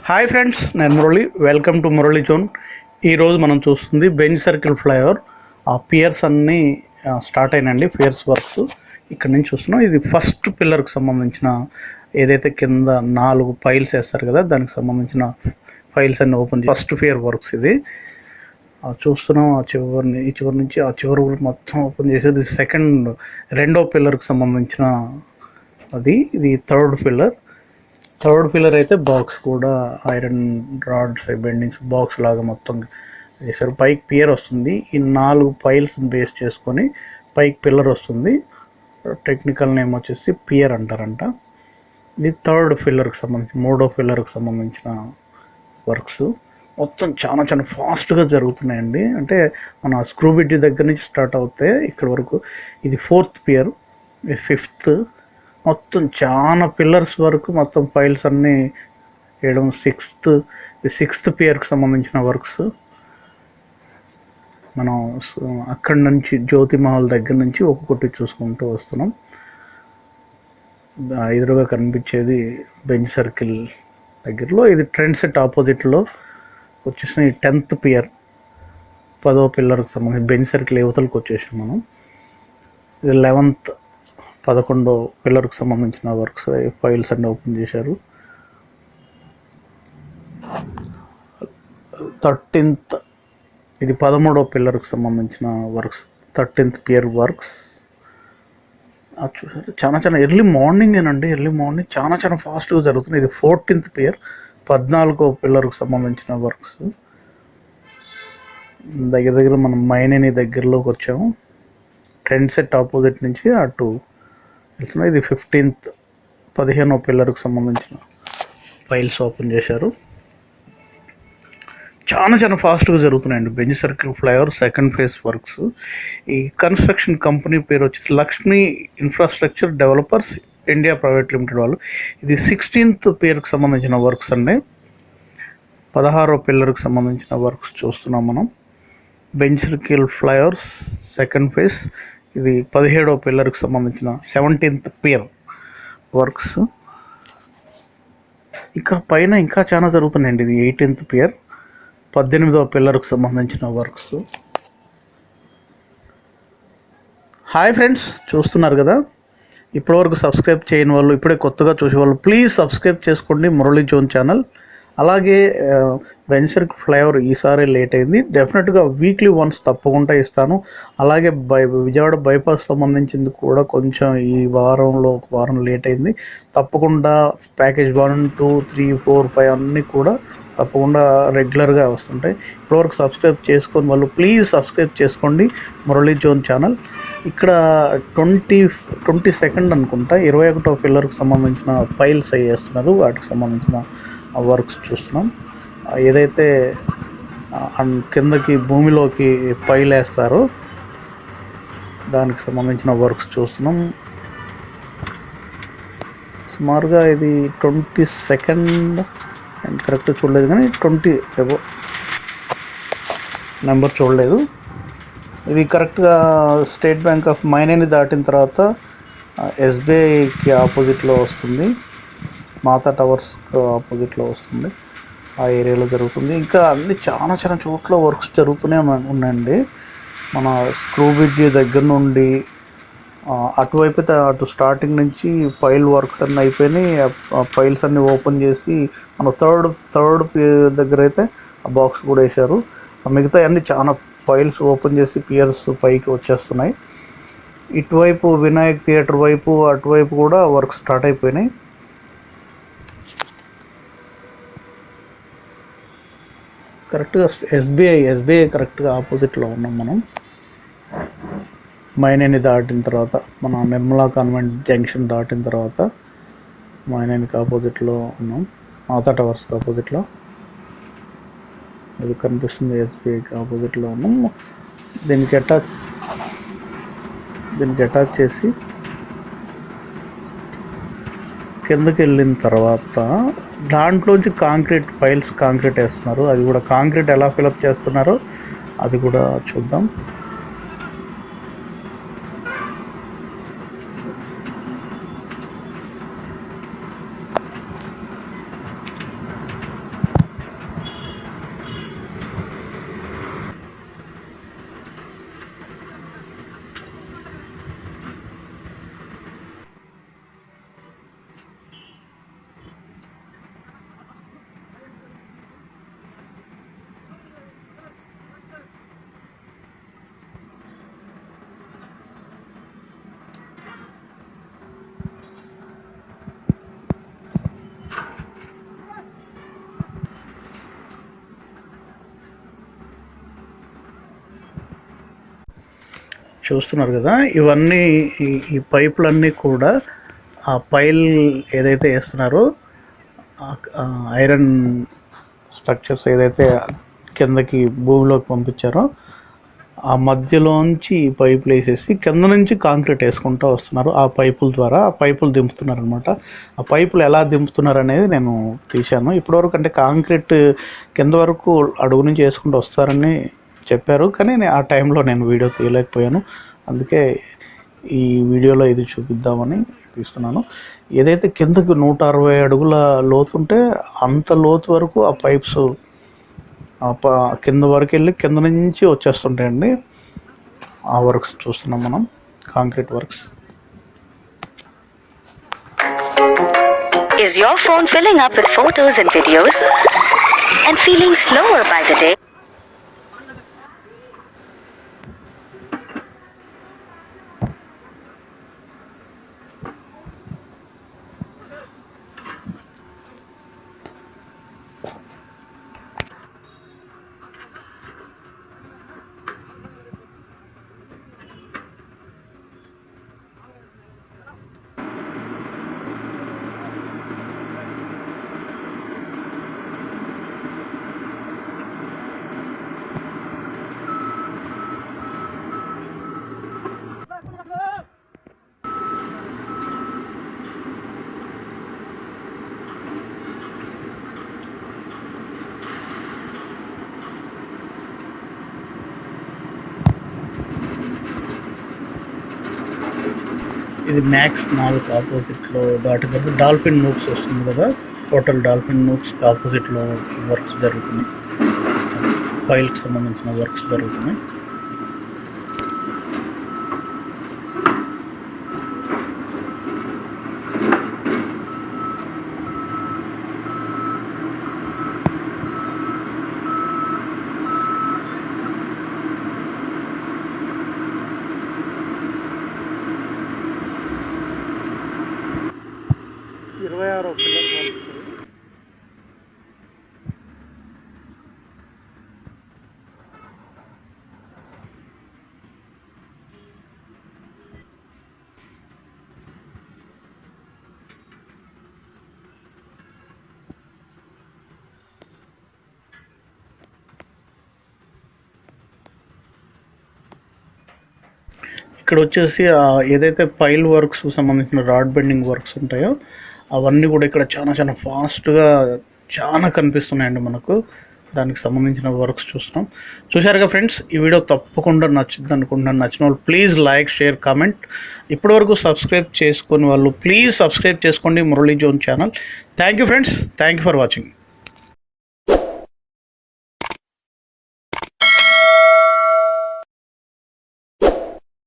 Hi friends, నేను Murali. Welcome to Murali zone. ఈరోజు మనం చూస్తుంది బెంజ్ సర్కిల్ ఫ్లైఓవర్. ఆ పియర్స్ అన్నీ స్టార్ట్ అయినండి. పియర్స్ వర్క్స్ ఇక్కడ నుంచి చూస్తున్నాం. ఇది ఫస్ట్ పిల్లర్కి సంబంధించిన ఏదైతే కింద 4 పైల్స్ వేస్తారు కదా, దానికి సంబంధించిన ఫైల్స్ అన్ని ఓపెన్ ఫస్ట్ పియర్ వర్క్స్ ఇది చూస్తున్నాం. ఈ చివరి నుంచి ఆ చివరి మొత్తం ఓపెన్ చేసేది రెండో పిల్లర్కి సంబంధించిన ఇది థర్డ్ పిల్లర్ అయితే బాక్స్ కూడా ఐరన్ రాడ్స్ బెండింగ్స్ బాక్స్ లాగా మొత్తం చేశారు. పైకి పియర్ వస్తుంది. ఈ 4 పైల్స్ బేస్ చేసుకొని పైకి పిల్లర్ వస్తుంది. టెక్నికల్ నేమ్ వచ్చేసి పియర్ అంటారంట. ఇది మూడో పిల్లర్కి సంబంధించిన వర్క్స్ మొత్తం చాలా చాలా ఫాస్ట్గా జరుగుతున్నాయండి. అంటే మన స్క్రూ బ్రిడ్జ్ దగ్గర నుంచి స్టార్ట్ అవుతాయి ఇక్కడ వరకు. ఇది 4th పియర్, ఇది 5th. మొత్తం చాలా పిల్లర్స్ వరకు మొత్తం ఫైల్స్ అన్నీ వేయడం. 6th పియర్కి సంబంధించిన వర్క్స్ మనం అక్కడి నుంచి జ్యోతి మహల్ దగ్గర నుంచి ఒక్కొక్కటి చూసుకుంటూ వస్తున్నాం. ఎదురుగా కనిపించేది బెంజ్ సర్కిల్ దగ్గరలో. ఇది ట్రెండ్ సెట్ ఆపోజిట్లో వచ్చేసిన ఈ 10th పియర్, 10వ పిల్లర్కి సంబంధించి బెంజ్ సర్కిల్ యువతలకు వచ్చేసాం మనం. ఇది 11వ పిల్లర్కి సంబంధించిన వర్క్స్ ఫైల్స్ అన్నీ ఓపెన్ చేశారు. 13th, ఇది 13వ పిల్లర్కి సంబంధించిన వర్క్స్, 13th పియర్ వర్క్స్. చూసారు, చాలా ఎర్లీ మార్నింగేనండి. ఎర్లీ మార్నింగ్ చాలా ఫాస్ట్గా జరుగుతుంది. ఇది 14th పియర్, 14వ పిల్లర్కి సంబంధించిన వర్క్స్. దగ్గర మనం మైనేని దగ్గరలోకి వచ్చాము. ట్రెండ్ సెట్ ఆపోజిట్ నుంచి అటు వెళ్తున్నాం. ఇది 15వ పిల్లర్కి సంబంధించిన ఫైల్స్ ఓపెన్ చేశారు. చాలా ఫాస్ట్గా జరుగుతున్నాయండి Benz circle flyover second phase works. ఈ కన్స్ట్రక్షన్ కంపెనీ పేరు వచ్చేసి Lakshmi infrastructure developers India private limited వాళ్ళు. ఇది 16th పియర్కి సంబంధించిన వర్క్స్ అండి. 16వ పిల్లర్కి సంబంధించిన వర్క్స్ చూస్తున్నాం మనం. Benz circle flyovers second phase. ఇది 17వ పిల్లర్కి సంబంధించిన 17th పియర్ వర్క్స్. పైన ఇంకా చాలా జరుగుతున్నాయండి. ఇది 18th పియర్, 18వ పిల్లర్కి సంబంధించిన వర్క్స్. హాయ్ ఫ్రెండ్స్, చూస్తున్నారు కదా. ఇప్పటివరకు సబ్స్క్రైబ్ చేయని వాళ్ళు, ఇప్పుడే కొత్తగా చూసేవాళ్ళు ప్లీజ్ సబ్స్క్రైబ్ చేసుకోండి మురళి జోన్ ఛానల్. అలాగే బెంజ్ సర్కిల్ ఫ్లైఓవర్ ఈసారి లేట్ అయింది. డెఫినెట్గా వీక్లీ వన్స్ తప్పకుండా ఇస్తాను. అలాగే విజయవాడ బైపాస్ సంబంధించింది కూడా కొంచెం ఈ వారంలో ఒక వారం లేట్ అయింది. తప్పకుండా ప్యాకేజ్ 1, 2, 3, 4, 5 అన్నీ కూడా తప్పకుండా రెగ్యులర్గా వస్తుంటాయి. ఇప్పటివరకు సబ్స్క్రైబ్ చేసుకొని వాళ్ళు ప్లీజ్ సబ్స్క్రైబ్ చేసుకోండి మురళి జోన్ ఛానల్. ఇక్కడ 22nd అనుకుంటా 21వ పిల్లర్కి సంబంధించిన ఫైల్స్ వేస్తున్నారు. వాటికి సంబంధించిన వర్క్స్ చూస్తున్నాం. ఏదైతే కిందకి భూమిలోకి పైలు వేస్తారో దానికి సంబంధించిన వర్క్స్ చూస్తున్నాం. సుమారుగా ఇది 22nd అండ్ కరెక్ట్ చూడలేదు, కానీ 20 నెంబర్ చూడలేదు. ఇది కరెక్ట్గా స్టేట్ బ్యాంక్ ఆఫ్ మైనేని దాటిన తర్వాత ఎస్బీఐకి ఆపోజిట్లో వస్తుంది. మాతా టవర్స్కి ఆపోజిట్లో వస్తుంది. ఆ ఏరియాలో జరుగుతుంది. ఇంకా అన్ని చాలా చోట్ల వర్క్స్ జరుగుతూనే ఉన్నాయండి. మన స్క్రూ బ్రిడ్జ్ దగ్గర నుండి అటువైపు అటు స్టార్టింగ్ నుంచి పైల్ వర్క్స్ అన్నీ అయిపోయినాయి. ఆ పైల్స్ అన్నీ ఓపెన్ చేసి మన థర్డ్ దగ్గర అయితే ఆ బాక్స్ కూడా వేశారు. మిగతా అన్నీ చాలా పైల్స్ ఓపెన్ చేసి పియర్స్ పైకి వచ్చేస్తున్నాయి. ఇటువైపు వినాయక్ థియేటర్ వైపు అటువైపు కూడా వర్క్ స్టార్ట్ అయిపోయినాయి. కరెక్ట్గా ఎస్బీఐ కరెక్ట్గా ఆపోజిట్లో ఉన్నాం మనం. మైనేని దాటిన తర్వాత మన నిర్మలా కాన్వెంట్ జంక్షన్ దాటిన తర్వాత మైనేనికి ఆపోజిట్లో ఉన్నాం. మాతా టవర్స్కి ఆపోజిట్లో ఇది కనిపిస్తుంది. ఎస్బీఐకి ఆపోజిట్లో ఉన్నాం. దీనికి అటాచ్ చేసి కిందకి వెళ్ళిన తర్వాత దాంట్లోంచి కాంక్రీట్ వేస్తున్నారు. అది కూడా కాంక్రీట్ ఎలా ఫిలప్ చేస్తున్నారో అది కూడా చూద్దాం. చూస్తున్నారు కదా, ఇవన్నీ ఈ పైపులన్నీ కూడా ఆ పైల్ ఏదైతే వేస్తున్నారో ఐరన్ స్ట్రక్చర్స్ ఏదైతే కిందకి భూమిలోకి పంపించారో ఆ మధ్యలోంచి ఈ పైపులు వేసేసి కింద నుంచి కాంక్రీట్ వేసుకుంటూ వస్తున్నారు. ఆ పైపుల ద్వారా ఆ పైపులు దింపుతున్నారు అనమాట. ఆ పైపులు ఎలా దింపుతున్నారు అనేది నేను తీశాను. ఇప్పటివరకు అంటే కాంక్రీట్ కింద వరకు అడుగు నుంచి వేసుకుంటూ వస్తారని చెప్పారు, కానీ ఆ టైంలో నేను వీడియో తీయలేకపోయాను. అందుకే ఈ వీడియోలో ఇది చూపిద్దామని తీస్తున్నాను. ఏదైతే కిందకు 160 అడుగుల లోతు ఉంటే అంత లోతు వరకు ఆ పైప్స్ కింద వరకు వెళ్ళి కింద నుంచి వచ్చేస్తుంటాయండి. ఆ వర్క్స్ చూస్తున్నాం మనం, concrete works. Is your phone filling up with photos and videos and feeling slower by the day? ఇది మ్యాక్స్ మాల్కి ఆపోజిట్లో దాటిన తర్వాత డాల్ఫిన్ నూక్స్ వస్తుంది కదా, హోటల్ డాల్ఫిన్ నూక్స్కి ఆపోజిట్లో వర్క్స్ జరుగుతున్నాయి. పైల్కి సంబంధించిన వర్క్స్ జరుగుతున్నాయి. ఇక్కడ వచ్చేసి ఏదైతే పైల్ వర్క్స్ సంబంధించిన రాడ్ బెండింగ్ వర్క్స్ ఉంటాయో అవన్నీ కూడా ఇక్కడ చాలా చాలా ఫాస్ట్గా చాలా కనిపిస్తున్నాయండి మనకు. దానికి సంబంధించిన వర్క్స్ చూశారుగా ఫ్రెండ్స్. ఈ వీడియో తప్పకుండా నచ్చుద్ది అనుకుంటున్నాను. నచ్చిన వాళ్ళు ప్లీజ్ లైక్, షేర్, కామెంట్. ఇప్పటివరకు సబ్స్క్రైబ్ చేసుకుని వాళ్ళు ప్లీజ్ సబ్స్క్రైబ్ చేసుకోండి Murali zone channel. Thank you friends, thank you for watching.